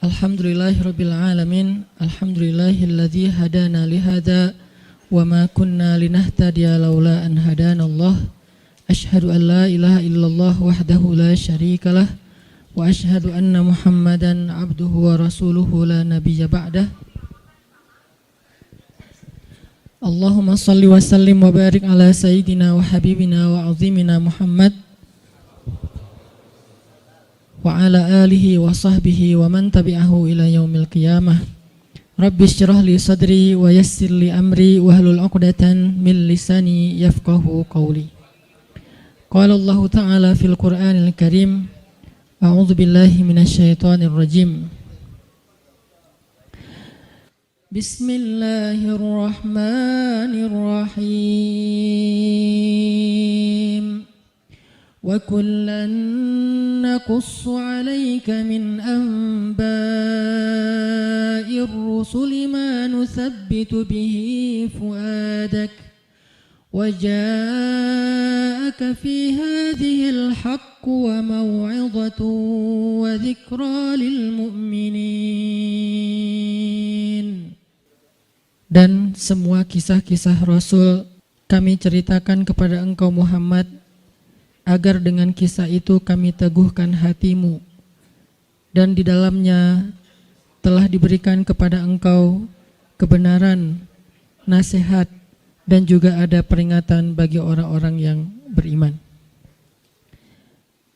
Alhamdulillahirabbil alamin. Alhamdulillahilladzi hadana lihada wa ma kunna linahtadiya laula an hadanallah. Asyhadu an la ilaha illallah wahdahu la syarikalah wa asyhadu anna Muhammadan abduhu wa rasuluhu la nabiyya ba'dah. Allahumma salli wa sallim wa barik ala sayyidina wa habibina wa azimina Muhammad wa ala alihi wa sahbihi wa man tabi'ahu ila yaumil qiyamah. Rabbi syrah li sadri wa yassir li amri wahlul 'uqdatan min lisani yafqahu qawli. Qala Allah ta'ala fil Qur'anil Karim, a'udzu billahi minasy syaithanir rajim. Bismillahirrahmanirrahim. Wa kullan naqussu 'alaika min anba'ir rusuli ma nuthabbitu bihi fu'adak wa ja'aka fi hadhil haqqu wa maw'izatun wa dzikra lil mu'minin. Dan semua kisah-kisah Rasul kami ceritakan kepada engkau Muhammad, agar dengan kisah itu kami teguhkan hatimu, dan di dalamnya telah diberikan kepada engkau kebenaran, nasihat, dan juga ada peringatan bagi orang-orang yang beriman.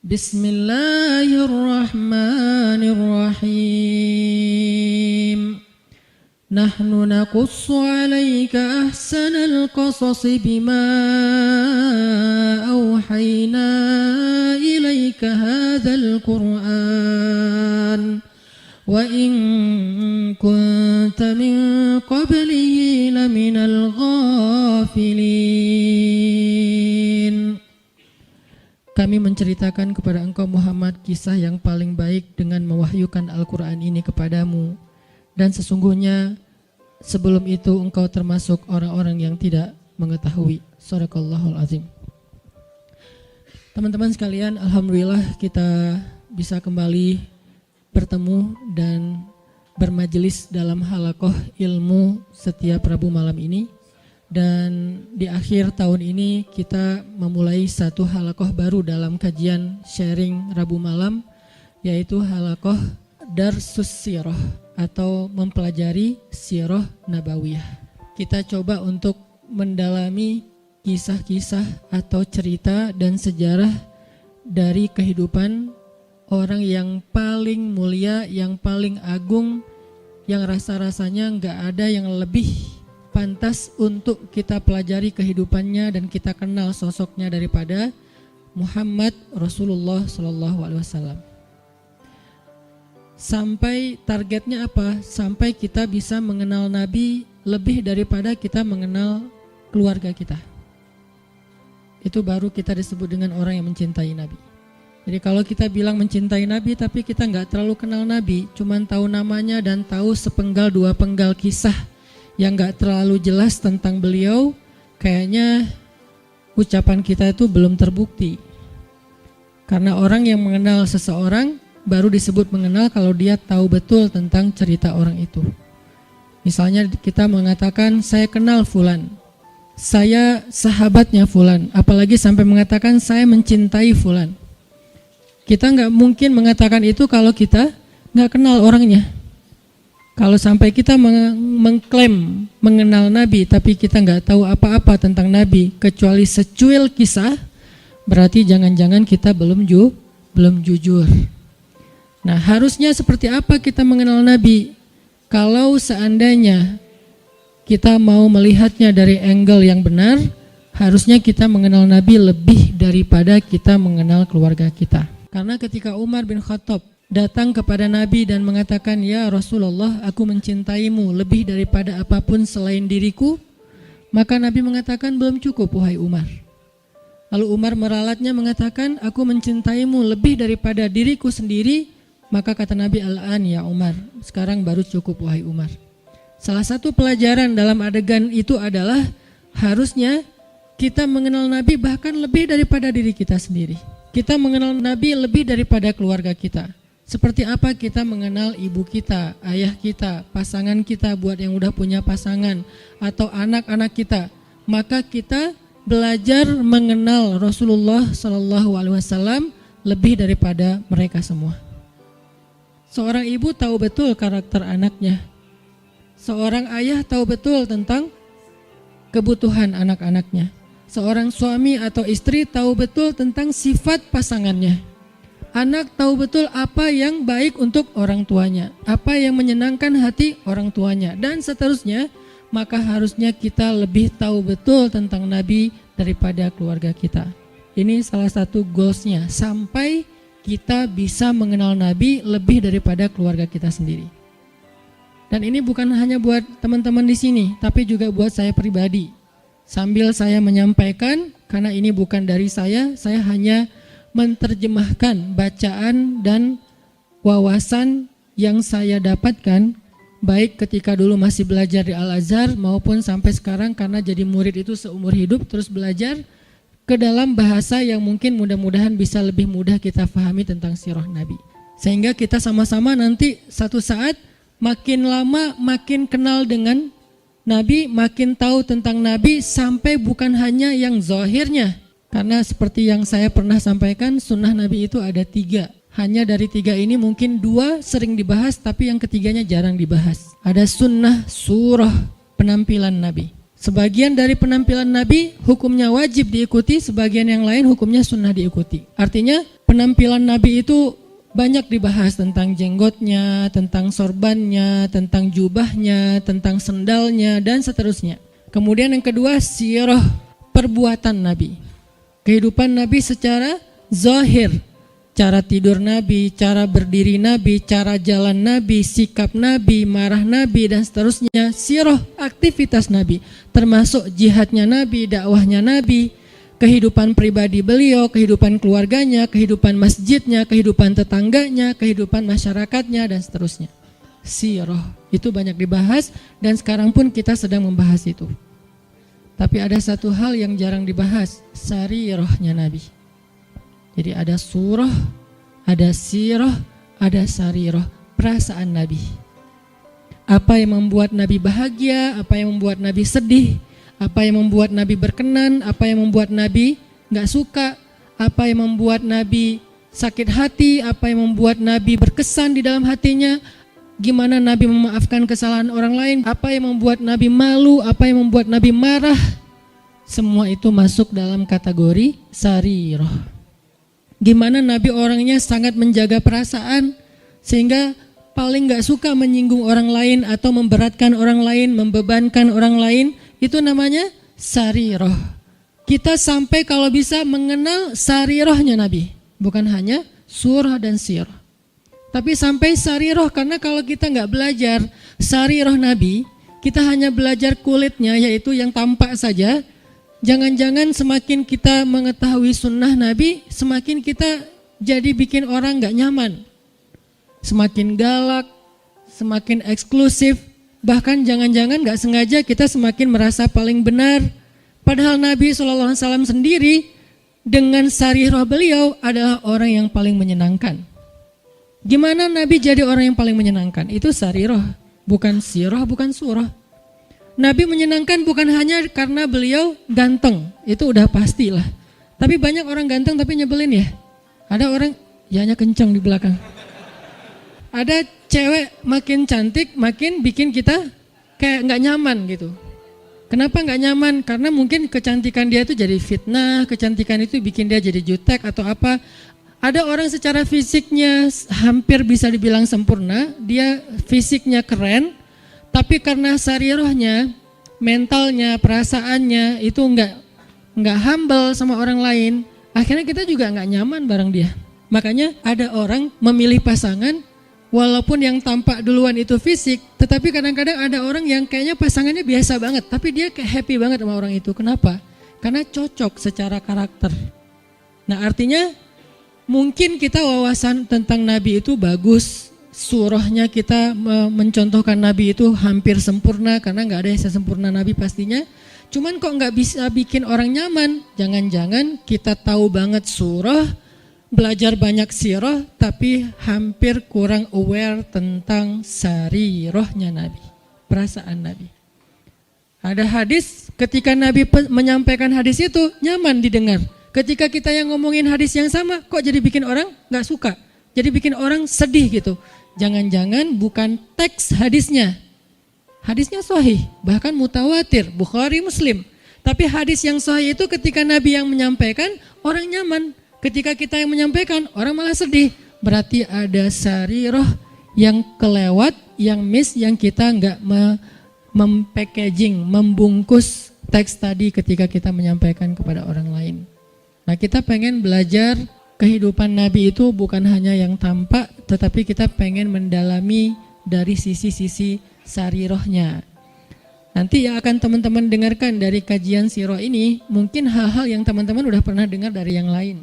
Bismillahirrahmanirrahim. Nahnu naqussu 'alaika ahsanal qasasi bima awhayna ilaika hadzal Qur'an wa in kunta min qablihi laminal ghafilin. Kami menceritakan kepada engkau Muhammad kisah yang paling baik dengan mewahyukan Al-Quran ini kepadamu, dan sesungguhnya sebelum itu engkau termasuk orang-orang yang tidak mengetahui. Shadaqallahul azim. Teman-teman sekalian, alhamdulillah kita bisa kembali bertemu dan bermajelis dalam halaqah ilmu setiap Rabu malam ini. Dan di akhir tahun ini kita memulai satu halaqah baru dalam kajian sharing Rabu malam, yaitu halaqah Darsus Sirah atau mempelajari sirah nabawiyah. Kita coba untuk mendalami kisah-kisah atau cerita dan sejarah dari kehidupan orang yang paling mulia, yang paling agung, yang rasa-rasanya gak ada yang lebih pantas untuk kita pelajari kehidupannya dan kita kenal sosoknya daripada Muhammad Rasulullah SAW. Sampai targetnya apa? Sampai kita bisa mengenal Nabi lebih daripada kita mengenal keluarga kita. Itu baru kita disebut dengan orang yang mencintai Nabi. Jadi kalau kita bilang mencintai Nabi tapi kita nggak terlalu kenal Nabi, cuman tahu namanya dan tahu sepenggal dua penggal kisah yang nggak terlalu jelas tentang beliau, kayaknya ucapan kita itu belum terbukti. Karena orang yang mengenal seseorang baru disebut mengenal kalau dia tahu betul tentang cerita orang itu. Misalnya kita mengatakan saya kenal fulan, saya sahabatnya fulan, apalagi sampai mengatakan saya mencintai fulan. Kita nggak mungkin mengatakan itu kalau kita nggak kenal orangnya. Kalau sampai kita mengklaim mengenal Nabi tapi kita nggak tahu apa-apa tentang Nabi kecuali secuil kisah, berarti jangan-jangan kita belum jujur. Nah, harusnya seperti apa kita mengenal Nabi? Kalau seandainya kita mau melihatnya dari angle yang benar, harusnya kita mengenal Nabi lebih daripada kita mengenal keluarga kita. Karena ketika Umar bin Khattab datang kepada Nabi dan mengatakan, "Ya Rasulullah, aku mencintaimu lebih daripada apapun selain diriku," maka Nabi mengatakan, "Belum cukup wahai Umar." Lalu Umar meralatnya mengatakan, "Aku mencintaimu lebih daripada diriku sendiri." Maka kata Nabi, "Al-an ya Umar, sekarang baru cukup wahai Umar." Salah satu pelajaran dalam adegan itu adalah harusnya kita mengenal Nabi bahkan lebih daripada diri kita sendiri. Kita mengenal Nabi lebih daripada keluarga kita. Seperti apa kita mengenal ibu kita, ayah kita, pasangan kita buat yang udah punya pasangan, atau anak-anak kita. Maka kita belajar mengenal Rasulullah SAW lebih daripada mereka semua. Seorang ibu tahu betul karakter anaknya. Seorang ayah tahu betul tentang kebutuhan anak-anaknya. Seorang suami atau istri tahu betul tentang sifat pasangannya. Anak tahu betul apa yang baik untuk orang tuanya, apa yang menyenangkan hati orang tuanya, dan seterusnya. Maka harusnya kita lebih tahu betul tentang Nabi daripada keluarga kita. Ini salah satu goalsnya, sampai kita bisa mengenal Nabi lebih daripada keluarga kita sendiri. Dan ini bukan hanya buat teman-teman di sini, tapi juga buat saya pribadi. Sambil saya menyampaikan, karena ini bukan dari saya hanya menerjemahkan bacaan dan wawasan yang saya dapatkan, baik ketika dulu masih belajar di Al-Azhar maupun sampai sekarang karena jadi murid itu seumur hidup terus belajar ke dalam bahasa yang mungkin mudah-mudahan bisa lebih mudah kita pahami tentang sirah Nabi. Sehingga kita sama-sama nanti satu saat makin lama makin kenal dengan Nabi, makin tahu tentang Nabi, sampai bukan hanya yang zahirnya. Karena seperti yang saya pernah sampaikan, sunnah Nabi itu ada 3. Hanya dari 3 ini mungkin 2 sering dibahas, tapi yang ketiganya jarang dibahas. Ada sunnah surah penampilan Nabi. Sebagian dari penampilan Nabi hukumnya wajib diikuti, sebagian yang lain hukumnya sunnah diikuti. Artinya penampilan Nabi itu banyak dibahas, tentang jenggotnya, tentang sorbannya, tentang jubahnya, tentang sendalnya, dan seterusnya. Kemudian yang kedua, sirah perbuatan Nabi. Kehidupan Nabi secara zahir, cara tidur Nabi, cara berdiri Nabi, cara jalan Nabi, sikap Nabi, marah Nabi, dan seterusnya. Sirah aktivitas Nabi, termasuk jihadnya Nabi, dakwahnya Nabi, kehidupan pribadi beliau, kehidupan keluarganya, kehidupan masjidnya, kehidupan tetangganya, kehidupan masyarakatnya, dan seterusnya. Sirah itu banyak dibahas, dan sekarang pun kita sedang membahas itu. Tapi ada satu hal yang jarang dibahas, sarirahnya Nabi. Jadi ada surah, ada sirah, ada sarirah, perasaan Nabi. Apa yang membuat Nabi bahagia, apa yang membuat Nabi sedih, apa yang membuat Nabi berkenan, apa yang membuat Nabi gak suka, apa yang membuat Nabi sakit hati, apa yang membuat Nabi berkesan di dalam hatinya, gimana Nabi memaafkan kesalahan orang lain, apa yang membuat Nabi malu, apa yang membuat Nabi marah. Semua itu masuk dalam kategori sarirah. Gimana Nabi orangnya sangat menjaga perasaan, sehingga paling gak suka menyinggung orang lain atau memberatkan orang lain, membebankan orang lain. Itu namanya sarirah. Kita sampai kalau bisa mengenal sarirahnya Nabi, bukan hanya surah dan sirah, tapi sampai sarirah. Karena kalau kita nggak belajar sarirah Nabi, kita hanya belajar kulitnya, yaitu yang tampak saja. Jangan-jangan semakin kita mengetahui sunnah Nabi, semakin kita jadi bikin orang nggak nyaman, semakin galak, semakin eksklusif. Bahkan jangan-jangan gak sengaja kita semakin merasa paling benar. Padahal Nabi SAW sendiri dengan sarirah beliau adalah orang yang paling menyenangkan. Gimana Nabi jadi orang yang paling menyenangkan? Itu sarirah, bukan sirah, bukan surah. Nabi menyenangkan bukan hanya karena beliau ganteng, itu udah pastilah. Tapi banyak orang ganteng tapi nyebelin ya. Ada orang, yanya kencang di belakang. Ada cewek makin cantik makin bikin kita kayak gak nyaman gitu. Kenapa gak nyaman? Karena mungkin kecantikan dia itu jadi fitnah, kecantikan itu bikin dia jadi jutek atau apa. Ada orang secara fisiknya hampir bisa dibilang sempurna, dia fisiknya keren, tapi karena sarirahnya, mentalnya, perasaannya itu nggak humble sama orang lain, akhirnya kita juga nggak nyaman bareng dia. Makanya ada orang memilih pasangan walaupun yang tampak duluan itu fisik, tetapi kadang-kadang ada orang yang kayaknya pasangannya biasa banget, tapi dia kayak happy banget sama orang itu. Kenapa? Karena cocok secara karakter. Nah artinya mungkin kita wawasan tentang Nabi itu bagus, surahnya kita mencontohkan Nabi itu hampir sempurna, karena nggak ada yang sesempurna Nabi pastinya. Cuman kok nggak bisa bikin orang nyaman? Jangan-jangan kita tahu banget surah, belajar banyak sirah tapi hampir kurang aware tentang sarirahnya Nabi, perasaan Nabi. Ada hadis ketika Nabi menyampaikan hadis itu nyaman didengar. Ketika kita yang ngomongin hadis yang sama kok jadi bikin orang gak suka, jadi bikin orang sedih gitu. Jangan-jangan bukan teks hadisnya. Hadisnya sahih, bahkan mutawatir, Bukhari, Muslim. Tapi hadis yang sahih itu ketika Nabi yang menyampaikan orang nyaman. Ketika kita yang menyampaikan, orang malah sedih. Berarti ada sarirah yang kelewat, yang miss, yang kita nggak mempackaging, membungkus teks tadi ketika kita menyampaikan kepada orang lain. Nah, kita pengen belajar kehidupan Nabi itu bukan hanya yang tampak, tetapi kita pengen mendalami dari sisi-sisi sarirahnya. Nanti yang akan teman-teman dengarkan dari kajian sirah ini, mungkin hal-hal yang teman-teman udah pernah dengar dari yang lain.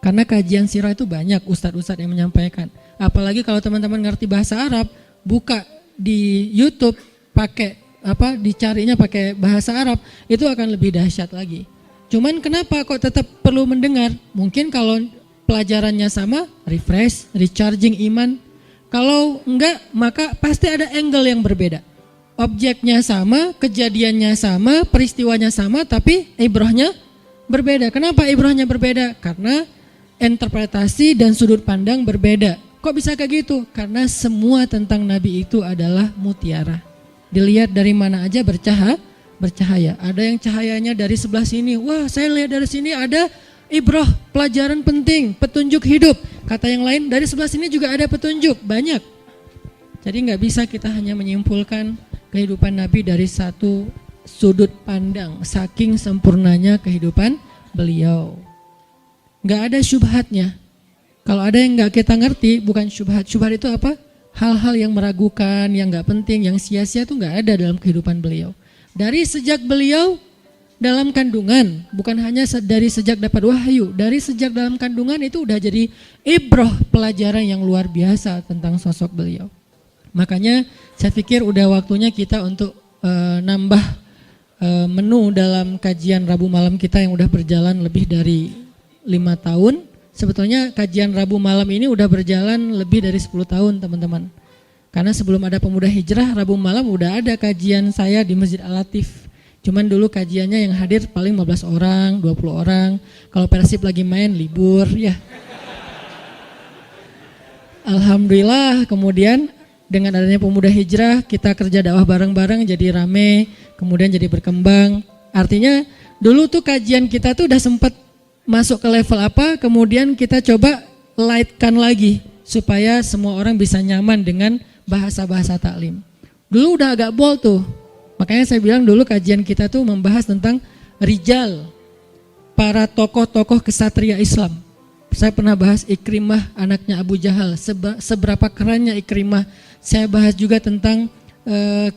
Karena kajian sirah itu banyak ustadz-ustadz yang menyampaikan. Apalagi kalau teman-teman ngerti bahasa Arab, buka di YouTube dicarinya pakai bahasa Arab, itu akan lebih dahsyat lagi. Cuman kenapa kok tetap perlu mendengar? Mungkin kalau pelajarannya sama, refresh, recharging iman. Kalau enggak, maka pasti ada angle yang berbeda. Objeknya sama, kejadiannya sama, peristiwanya sama, tapi ibrahnya berbeda. Kenapa ibrahnya berbeda? Karena interpretasi dan sudut pandang berbeda. Kok bisa kayak gitu? Karena semua tentang Nabi itu adalah mutiara. Dilihat dari mana aja bercahaya. Ada yang cahayanya dari sebelah sini. Wah, saya lihat dari sini ada ibrah, pelajaran penting, petunjuk hidup. Kata yang lain, dari sebelah sini juga ada petunjuk, banyak. Jadi nggak bisa kita hanya menyimpulkan kehidupan Nabi dari satu sudut pandang, saking sempurnanya kehidupan beliau. Nggak ada syubhatnya. Kalau ada yang nggak kita ngerti, bukan syubhat. Syubhat itu apa? Hal-hal yang meragukan, yang nggak penting, yang sia-sia itu nggak ada dalam kehidupan beliau. Dari sejak beliau dalam kandungan, bukan hanya dari sejak dapat wahyu, dari sejak dalam kandungan itu udah jadi ibrah, pelajaran yang luar biasa tentang sosok beliau. Makanya saya pikir udah waktunya kita untuk nambah menu dalam kajian Rabu malam kita yang udah berjalan lebih dari 5 tahun. Sebetulnya kajian Rabu malam ini udah berjalan lebih dari 10 tahun teman-teman. Karena sebelum ada Pemuda Hijrah, Rabu malam udah ada kajian saya di Masjid Al-Latif. Cuman dulu kajiannya yang hadir paling 15 orang, 20 orang. Kalau Persib lagi main libur ya. Alhamdulillah kemudian dengan adanya Pemuda Hijrah, kita kerja dakwah bareng-bareng jadi rame, kemudian jadi berkembang. Artinya dulu tuh kajian kita tuh udah sempat masuk ke level apa, kemudian kita coba lightkan lagi supaya semua orang bisa nyaman dengan bahasa-bahasa taklim. Dulu udah agak bold tuh, makanya saya bilang dulu kajian kita tuh membahas tentang rijal, para tokoh-tokoh kesatria Islam. Saya pernah bahas Ikrimah anaknya Abu Jahal, seberapa kerennya Ikrimah. Saya bahas juga tentang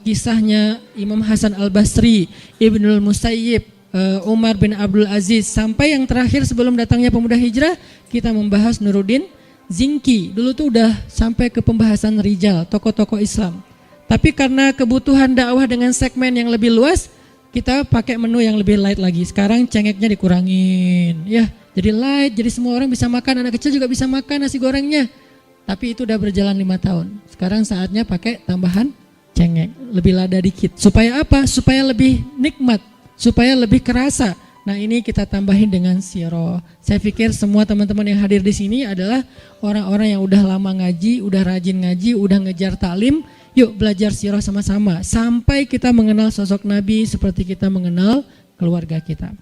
kisahnya Imam Hasan Al-Basri, Ibnul Musayyib, Umar bin Abdul Aziz. Sampai yang terakhir sebelum datangnya Pemuda Hijrah, kita membahas Nuruddin Zinki. Dulu tuh udah sampai ke pembahasan rijal, tokoh-tokoh Islam. Tapi karena kebutuhan dakwah dengan segmen yang lebih luas, kita pakai menu yang lebih light lagi. Sekarang cengeknya dikurangin, ya. Jadi light, jadi semua orang bisa makan, anak kecil juga bisa makan nasi gorengnya. Tapi itu udah berjalan 5 tahun. Sekarang saatnya pakai tambahan cengek, lebih lada dikit. Supaya apa? Supaya lebih nikmat, supaya lebih kerasa. Nah ini kita tambahin dengan sirah. Saya pikir semua teman-teman yang hadir di sini adalah orang-orang yang udah lama ngaji, udah rajin ngaji, udah ngejar taklim. Yuk belajar sirah sama-sama sampai kita mengenal sosok Nabi seperti kita mengenal keluarga kita.